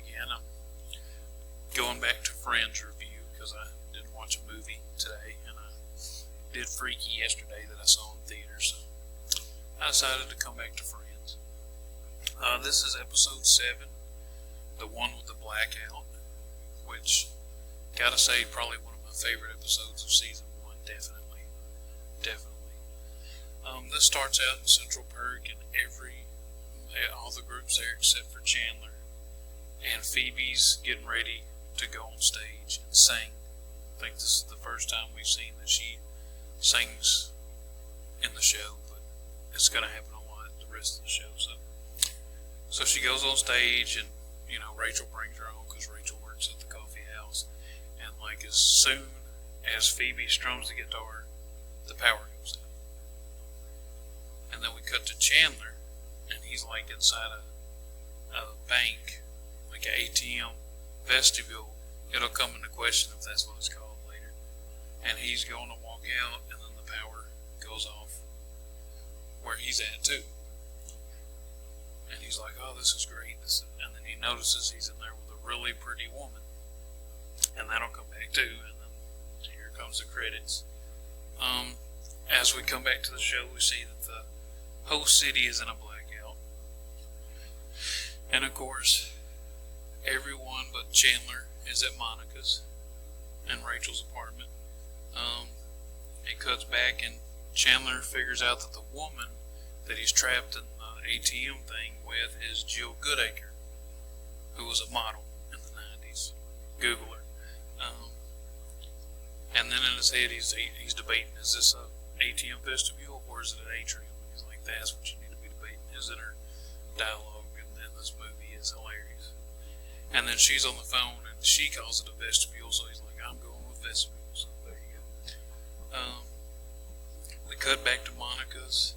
again. I'm going back to Friends review because I didn't watch a movie today, and I did Freaky yesterday that I saw in theaters, so I decided to come back to Friends. This is episode 7, the one with the blackout, which, gotta say, probably one of my favorite episodes of season 1, definitely. This starts out in Central Perk, and all the groups there except for Chandler, and Phoebe's getting ready to go on stage and sing. I think this is the first time we've seen that she sings in the show, but it's going to happen a lot the rest of the show. So she goes on stage, and Rachel brings her on because Rachel works at the coffee house, and like as soon as Phoebe strums the guitar, the power goes out. And then we cut to Chandler, and he's like inside a bank, like an ATM vestibule. It'll come into question if that's what it's called later. And he's going to walk out, and then the power goes off where he's at too. And he's like, "Oh, this is great." And then he notices he's in there with a really pretty woman, and that'll come back too. And then here comes the credits. As we come back to the show, we see that the whole city is in a blackout. And of course, everyone but Chandler is at Monica's and Rachel's apartment. It cuts back, and Chandler figures out that the woman that he's trapped in the ATM thing with is Jill Goodacre, who was a model in the 90s. Google her. And then in his head, he's debating, is this a ATM vestibule or is it an atrium? He's like, that's what you need to be debating. His inner dialogue in this movie is hilarious. And then she's on the phone, and she calls it a vestibule, so he's like, I'm going with vestibule. So there you go. We cut back to Monica's,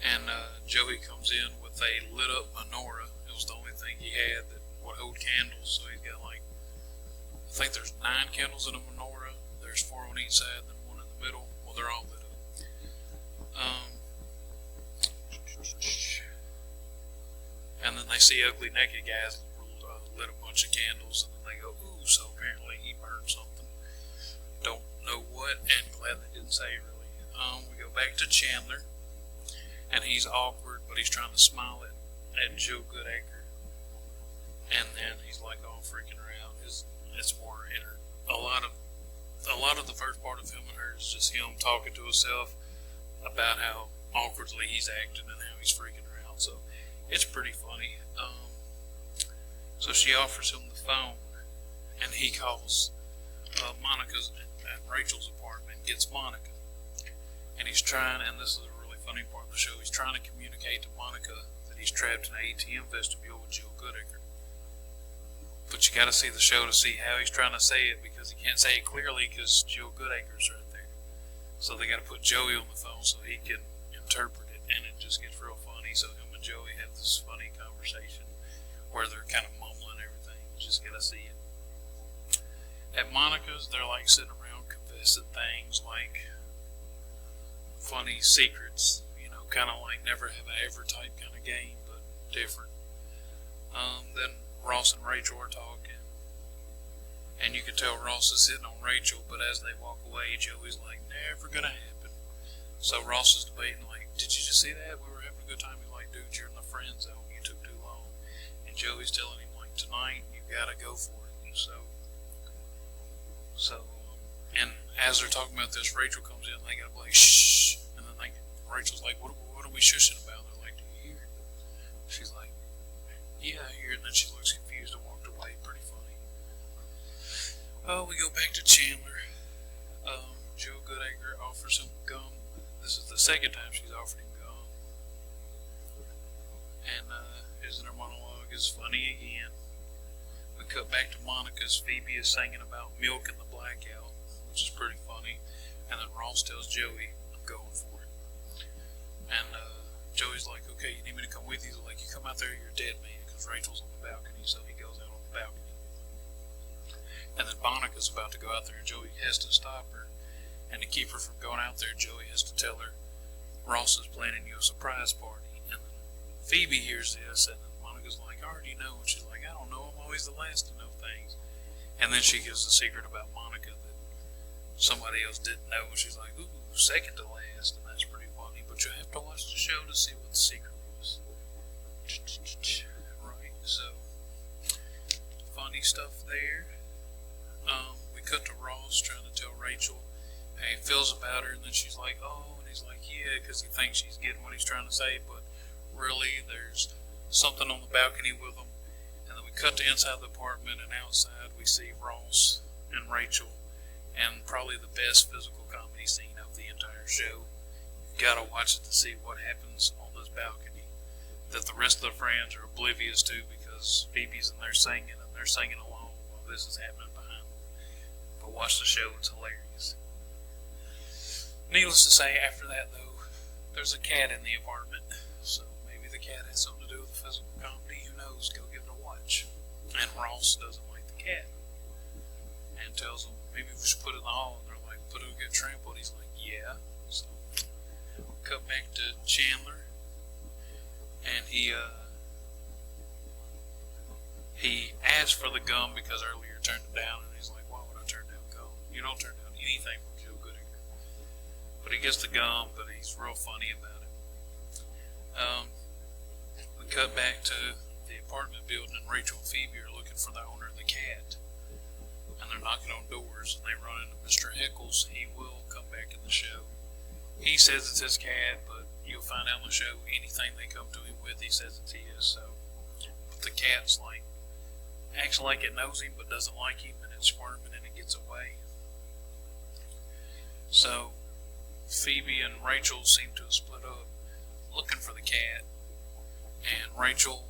and Joey comes in with a lit up menorah. It was the only thing he had that would hold candles, so he's got I think there's 9 candles in a menorah. There's 4 on each side, and then 1 in the middle. Well, they're all lit up. And then they see ugly naked guys lit a bunch of candles, and then they go, ooh, so apparently he burned something. Don't know what, and glad they didn't say really. We go back to Chandler, and he's awkward, but he's trying to smile at Jill Goodacre. And then he's like all freaking her out. It's more inner. A lot of the first part of him and her is just him talking to himself about how awkwardly he's acting and how he's freaking her out. So it's pretty funny. So she offers him the phone, and he calls Monica's at Rachel's apartment and gets Monica. And he's trying, and this is a really funny part of the show, he's trying to communicate to Monica that he's trapped in an ATM vestibule with Jill Goodacre. But you gotta see the show to see how he's trying to say it, because he can't say it clearly because Jill Goodacre's right there. So they gotta put Joey on the phone so he can interpret it, and it just gets real funny. So him and Joey have this funny conversation where they're kind of mumbling everything. You just gotta see it. At Monica's, they're like sitting around confessing things like funny secrets, kind of like Never Have I Ever type kind of game, but different. Then Ross and Rachel are talking, and you can tell Ross is hitting on Rachel, but as they walk away, Joey's like, never gonna happen. So Ross is debating, like, did you just see that? We were having a good time. He's like, dude, you're in the friend zone. You took too long. And Joey's telling him, like, tonight, you gotta go for it. And and as they're talking about this, Rachel comes in, and they gotta be like, shh. And then Rachel's like, what are we shushing about? They're like, do you hear it? She's like, yeah, I hear it. And then she looks confused and walked away. Pretty funny. We go back to Chandler. Jill Goodacre offers him gum. This is the second time she's offered him gum. And his inner monologue is funny again. We cut back to Monica's. Phoebe is singing about milk in the blackout, which is pretty funny. And then Ross tells Joey, I'm going for it. And Joey's like, okay, you need me to come with you? Like, you come out there, you're a dead man, because Rachel's on the balcony, so he goes out on the balcony. And then Monica's about to go out there, and Joey has to stop her. And to keep her from going out there, Joey has to tell her, Ross is planning you a surprise party. And then Phoebe hears this, and Monica Monica's like, I already know. And she's like, I don't know. I'm always the last to know things. And then she gives the secret about Monica that somebody else didn't know. And she's like, ooh, second to last. And that's pretty funny. But you have to watch the show to see what the secret was. Right, so funny stuff there. We cut to Ross trying to tell Rachel how he feels about her, and then she's like, oh, and he's like, yeah, because he thinks she's getting what he's trying to say, but really there's something on the balcony with him. And then we cut to inside the apartment, and outside we see Ross and Rachel, and probably the best physical comedy scene of the entire show. You've got to watch it to see what happens on this balcony that the rest of the friends are oblivious to, because Phoebe's in there singing, and they're singing along while this is happening behind them. But watch the show, it's hilarious. Needless to say, after that though, there's a cat in the apartment, so maybe the cat has something to do with the physical comedy, who knows, go give it a watch. And Ross doesn't like the cat, and tells them, maybe we should put it in the hall, and they're like, but it'll get trampled. He's like, yeah. So, cut back to Chandler, and he asked for the gum because earlier turned it down, and he's like, why would I turn down gum? You don't turn down anything from Joe Goodacre. But he gets the gum, but he's real funny about it. We cut back to the apartment building, and Rachel and Phoebe are looking for the owner of the cat. And they're knocking on doors, and they run into Mr. Heckles. He will come back in the show. He says it's his cat, but you'll find out in the show anything they come to him with, he says it's his. So, but the cat's like, acts like it knows him, but doesn't like him, and it's squirming, and it gets away. So, Phoebe and Rachel seem to have split up looking for the cat, and Rachel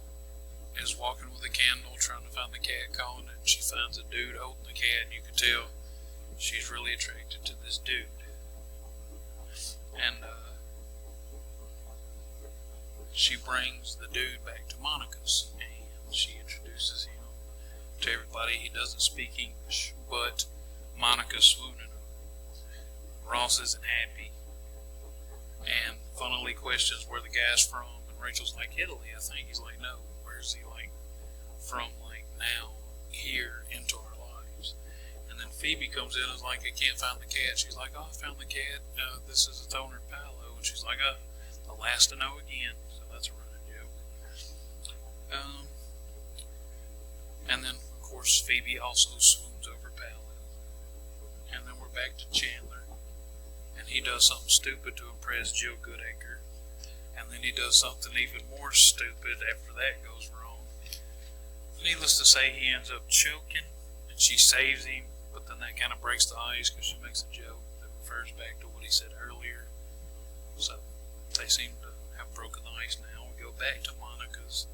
is walking with a candle trying to find the cat, calling it, and she finds a dude holding the cat, and you can tell she's really attracted to this dude. And she brings the dude back to Monica's, and she introduces him to everybody. He doesn't speak English, but Monica's swooning him. Ross isn't happy, and funnily questions where the guy's from, and Rachel's like, Italy, I think. He's like, no, where's he, like, from, like, now, here, into our lives? And then Phoebe comes in and is like, I can't find the cat. She's like, oh, I found the cat, this is its owner, Paolo. And she's like, the last to know again. So that's a running joke. And then, of course, Phoebe also swoons over Paolo. And then we're back to Chandler, and he does something stupid to impress Jill Goodacre, and then he does something even more stupid after that goes wrong. Needless to say, he ends up choking, and she saves him, but then that kind of breaks the ice because she makes a joke that refers back to what he said earlier. So they seem to have broken the ice now. We go back to Monica's.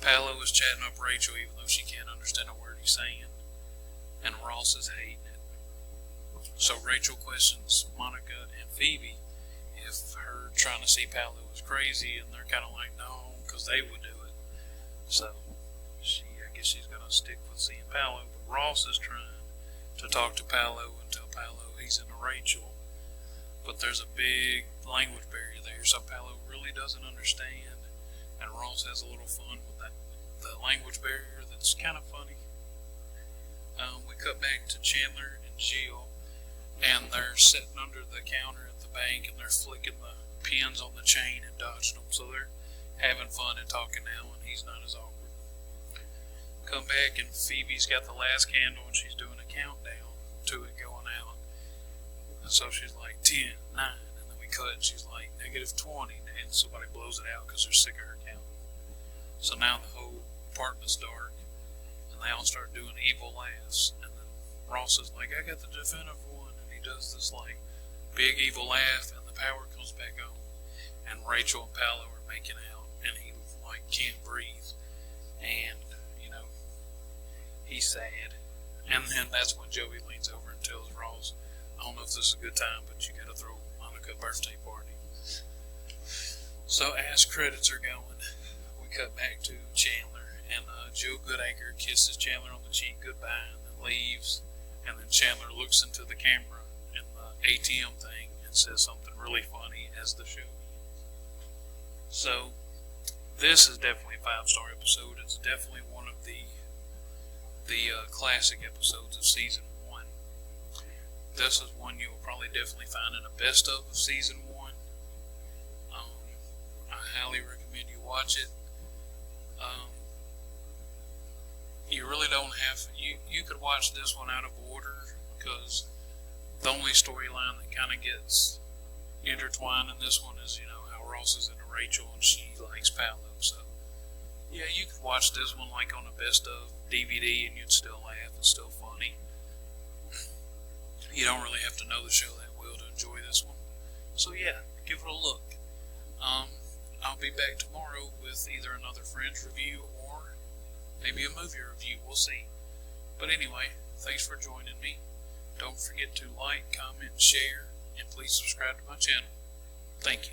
Paolo is chatting up Rachel even though she can't understand a word he's saying, and Ross is hating it. So Rachel questions Monica and Phoebe if her trying to see Paolo is crazy, and they're kind of like, no, because they would do it. So I guess she's going to stick with seeing Paolo, but Ross is trying to talk to Paolo and tell Paolo he's into Rachel, but there's a big language barrier there, so Paolo really doesn't understand, and Ross has a little fun with the language barrier that's kind of funny. We cut back to Chandler and Jill, and they're sitting under the counter at the bank, and they're flicking the pins on the chain and dodging them, so they're having fun and talking now, and he's not as awkward. Come back, and Phoebe's got the last candle, and she's doing a countdown to it going out, and so she's like 10, 9, and then we cut, and she's like -20, and somebody blows it out because they're sick of her counting. So now the whole apartment's dark, and they all start doing evil laughs, and then Ross is like, I got the definitive one, and he does this like big evil laugh, and the power comes back on, and Rachel and Paolo are making out, and he like can't breathe, and he's sad. And then that's when Joey leans over and tells Ross, I don't know if this is a good time, but you gotta throw Monica a birthday party. So as credits are going, we cut back to Chandler, and Jill Goodacre kisses Chandler on the cheek goodbye and then leaves, and then Chandler looks into the camera in the ATM thing and says something really funny as the show ends. So This is definitely a 5-star episode. It's definitely one of the classic episodes of season 1. This is one you will probably definitely find in a best of season 1. I highly recommend you watch it. You really don't have you could watch this one out of order, because the only storyline that kind of gets intertwined in this one is, how Ross is into Rachel and she likes Paolo. So yeah, you could watch this one like on a best of DVD and you'd still laugh. It's still funny. You don't really have to know the show that well to enjoy this one. So yeah, give it a look. I'll be back tomorrow with either another Friends review or maybe a movie review. We'll see. But anyway, thanks for joining me. Don't forget to like, comment, share, and please subscribe to my channel. Thank you.